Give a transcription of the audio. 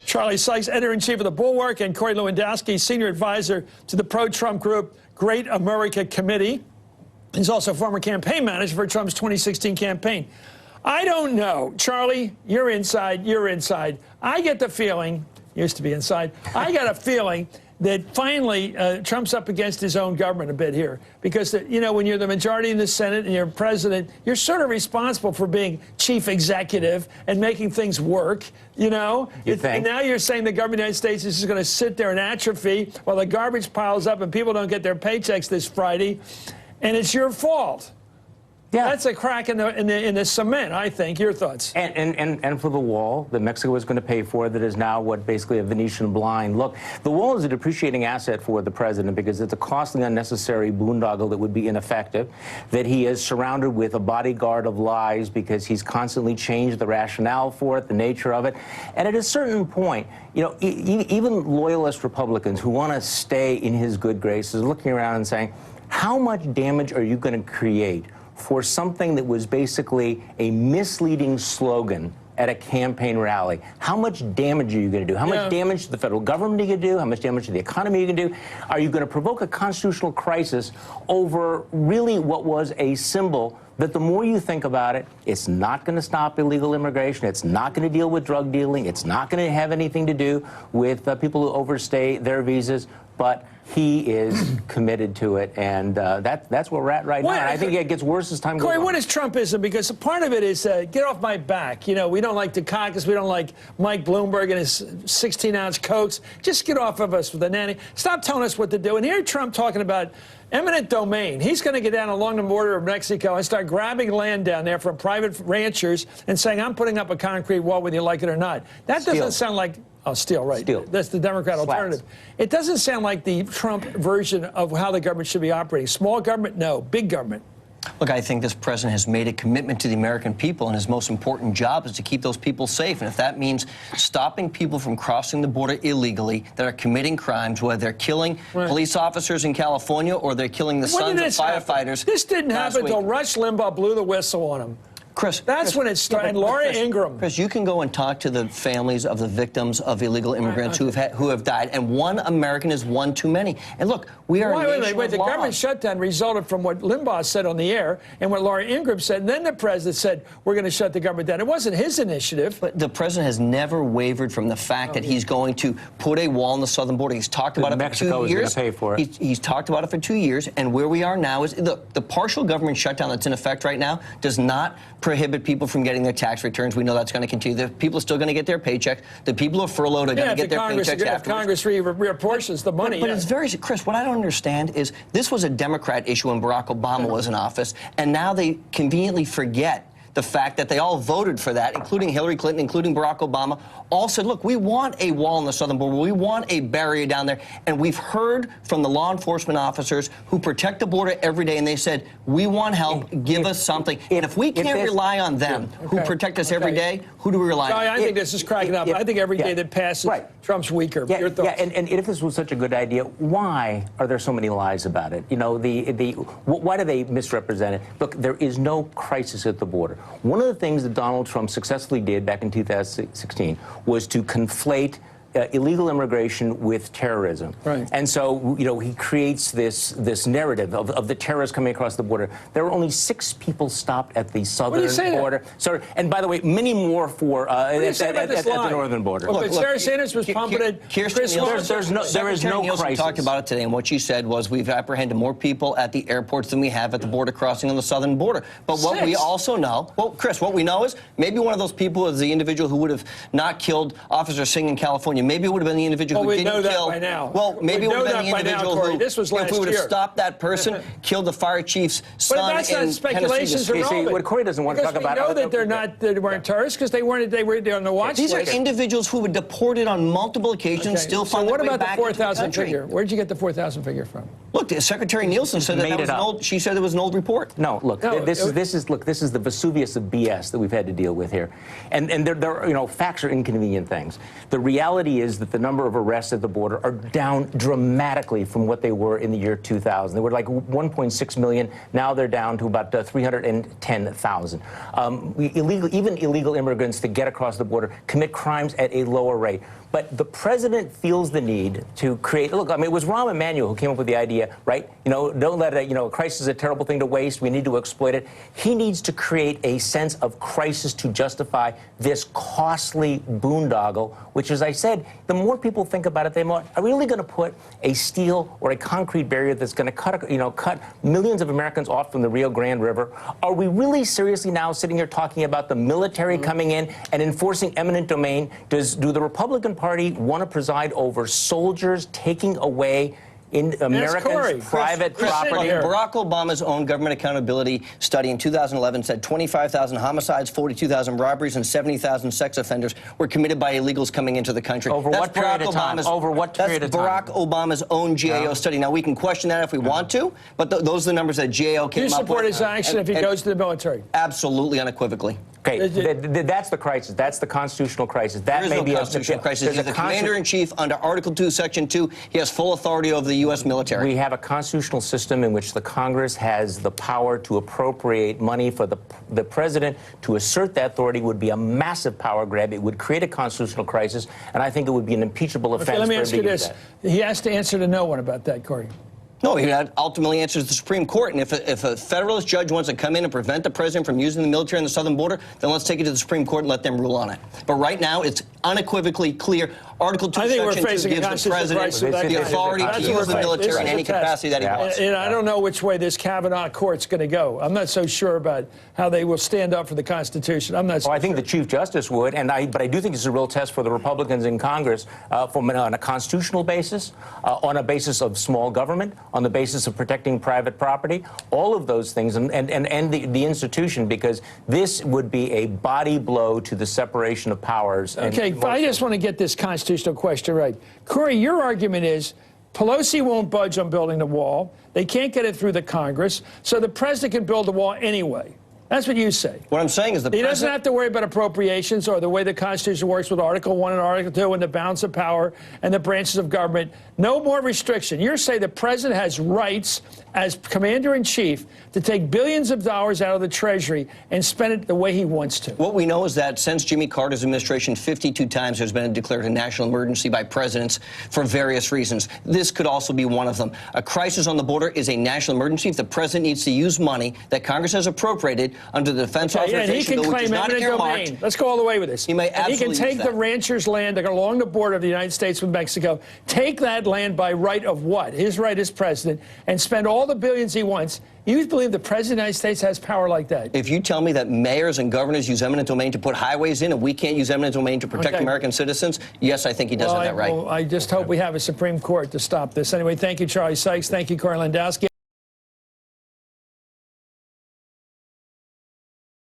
Charlie Sykes, editor-in-chief of the Bulwark, and Corey Lewandowski, senior advisor to the pro-Trump group Great America Committee. He's also former campaign manager for Trump's 2016 campaign. I don't know. Charlie, you're inside. You're inside. I get the feeling, used to be inside, I got a feeling that finally Trump's up against his own government a bit here. Because, you know, when you're the majority in the Senate and you're president, you're sort of responsible for being chief executive and making things work, you know? And now you're saying the government of the United States is just going to sit there and atrophy while the garbage piles up and people don't get their paychecks this Friday, and it's your fault. Yeah. That's a crack in the cement, I think. Your thoughts? And for the wall that Mexico is going to pay for, that is now what basically a Venetian blind. Look, the wall is a depreciating asset for the president because it's a costly, unnecessary boondoggle that would be ineffective, that he is surrounded with a bodyguard of lies because he's constantly changed the rationale for it, the nature of it. And at a certain point, you know, even loyalist Republicans who want to stay in his good graces are looking around and saying, how much damage are you going to create for something that was basically a misleading slogan at a campaign rally? How much damage are you going to do? How much damage to the federal government are you going to do? How much damage to the economy are you going to do? Are you going to provoke a constitutional crisis over really what was a symbol that the more you think about it, it's not going to stop illegal immigration, it's not going to deal with drug dealing, it's not going to have anything to do with people who overstay their visas, but he is committed to it, and that's where we're at right now. And I think it gets worse as time goes on. Corey, what is Trumpism? Because part of it is get off my back. You know, we don't like Dukakis, we don't like Mike Bloomberg and his 16-ounce Cokes. Just get off of us with the nanny. Stop telling us what to do. And here Trump talking about eminent domain. He's going to get down along the border of Mexico and start grabbing land down there from private ranchers and saying, I'm putting up a concrete wall whether you like it or not. That doesn't sound like... Oh, steel, right. Steel. That's the Democrat alternative. It doesn't sound like the Trump version of how the government should be operating. Small government, no. Big government. Look, I think this president has made a commitment to the American people, and his most important job is to keep those people safe. And if that means stopping people from crossing the border illegally that are committing crimes, whether they're killing police officers in California or they're killing the sons of firefighters. This didn't happen until Rush Limbaugh blew the whistle on him. Chris, that's when it started. And Laura Ingraham. Chris, you can go and talk to the families of the victims of illegal immigrants who have died, and one American is one too many. And look, we are a nation of the government shutdown resulted from what Limbaugh said on the air and what Laura Ingraham said, and then the president said we're going to shut the government down. It wasn't his initiative. But the president has never wavered from the fact that he's going to put a wall on the southern border. He's talked about it for 2 years. Mexico is going to pay for it. He's talked about it for 2 years, and where we are now is the partial government shutdown that's in effect right now does not prohibit people from getting their tax returns. We know that's going to continue. The people are still going to get their paycheck. The people who are furloughed are going to get their paychecks afterwards. Congress reapportions the money. But it's very, Chris, what I don't understand is this was a Democrat issue when Barack Obama was in office, and now they conveniently forget the fact that they all voted for that, including Hillary Clinton, including Barack Obama, all said, look, we want a wall on the southern border. We want a barrier down there. And we've heard from the law enforcement officers who protect the border every day, and they said, we want help, give us something. And if we can't rely on them, who protect us every day, who do we rely on? I think this is cracking up. I think every day that passes, Trump's weaker. Your thoughts? Yeah, and if this was such a good idea, why are there so many lies about it? You know, why do they misrepresent it? Look, there is no crisis at the border. One of the things that Donald Trump successfully did back in 2016 was to conflate illegal immigration with terrorism. Right. And so, you know, he creates this narrative of the terrorists coming across the border. There were only 6 people stopped at the southern border. So, and by the way, many more for at the northern border. Look, Sarah Sanders was pumping it. There is no crisis. Talked about it today, and what she said was we've apprehended more people at the airports than we have at the border crossing on the southern border. But what we also know, well, Chris, what we know is maybe one of those people is the individual who would have not killed Officer Singh in California. Maybe it would have been the individual who didn't kill. By now. Well, maybe it would have been the individual who, this was last if we would have stopped that person, killed the fire chief's son. But that's not speculations. What Corey doesn't want to talk about. We know that they weren't terrorists because they were on the watch list. These are individuals who were deported on multiple occasions, still find their way back into the country. What about the 4,000 figure? Where did you get the 4,000 figure from? Look, Secretary Nielsen said that was an old. She said it was an old report. No, look, this is the Vesuvius of BS that we've had to deal with here, and there facts are inconvenient things. The reality is that the number of arrests at the border are down dramatically from what they were in the year 2000. They were like 1.6 million. Now they're down to about 310,000. Even illegal immigrants that get across the border commit crimes at a lower rate. But the president feels the need to create, look, I mean, it was Rahm Emanuel who came up with the idea, right? Don't let a crisis is a terrible thing to waste. We need to exploit it. He needs to create a sense of crisis to justify this costly boondoggle, which, as I said, the more people think about it, are really going to put a steel or a concrete barrier that's going to cut millions of Americans off from the Rio Grande River? Are we really seriously now sitting here talking about the military coming in and enforcing eminent domain? Do the Republican Party want to preside over soldiers taking away in Americans' private property? Barack Obama's own government accountability study in 2011 said 25,000 homicides, 42,000 robberies, and 70,000 sex offenders were committed by illegals coming into the country. Over what period of time? Over what period of time? That's Barack Obama's own GAO study. Now, we can question that if we want to, but those are the numbers that GAO came up with. You support his action if he goes to the military? Absolutely, unequivocally. Okay, that's the crisis. That's the constitutional crisis. That may be a constitutional crisis. He's the commander-in-chief under Article 2, Section 2. He has full authority over the U.S. military. We have a constitutional system in which the Congress has the power to appropriate money for the president. To assert that authority would be a massive power grab. It would create a constitutional crisis, and I think it would be an impeachable offense. Okay, let me ask you this. He has to answer to no one about that, Corey. No, he ultimately answers the Supreme Court. And if a federalist judge wants to come in and prevent the president from using the military on the southern border, then let's take it to the Supreme Court and let them rule on it. But right now, it's unequivocally clear. Article 2, Section 2 gives the president the authority to use the military in any capacity that he wants. And I don't know which way this Kavanaugh court's going to go. I'm not so sure about how they will stand up for the Constitution. I'm not so I think the Chief Justice would, but I do think it's a real test for the Republicans in Congress on a constitutional basis, on a basis of small government, on the basis of protecting private property, all of those things, and the institution, because this would be a body blow to the separation of powers. Okay, I just want to get this constitutional question right. Corey, your argument is Pelosi won't budge on building the wall. They can't get it through the Congress, so the president can build the wall anyway. That's what you say. What I'm saying is he doesn't have to worry about appropriations or the way the Constitution works with Article 1 and Article 2 and the balance of power and the branches of government. No more restriction. You're saying the president has rights as commander-in-chief to take billions of dollars out of the Treasury and spend it the way he wants to. What we know is that since Jimmy Carter's administration, 52 times there's been declared a national emergency by presidents for various reasons. This could also be one of them. A crisis on the border is a national emergency. If the president needs to use money that Congress has appropriated under the defense authorization bill, which is not earmarked. Let's go all the way with this. He may absolutely he can take the ranchers' land along the border of the United States with Mexico, take that land by right of what? His right as president, and spend all the billions he wants. You believe the president of the United States has power like that? If you tell me that mayors and governors use eminent domain to put highways in and we can't use eminent domain to protect American citizens, yes, I think he does have that right. Well, I just hope we have a Supreme Court to stop this. Anyway, thank you, Charlie Sykes. Thank you, Corey Lewandowski.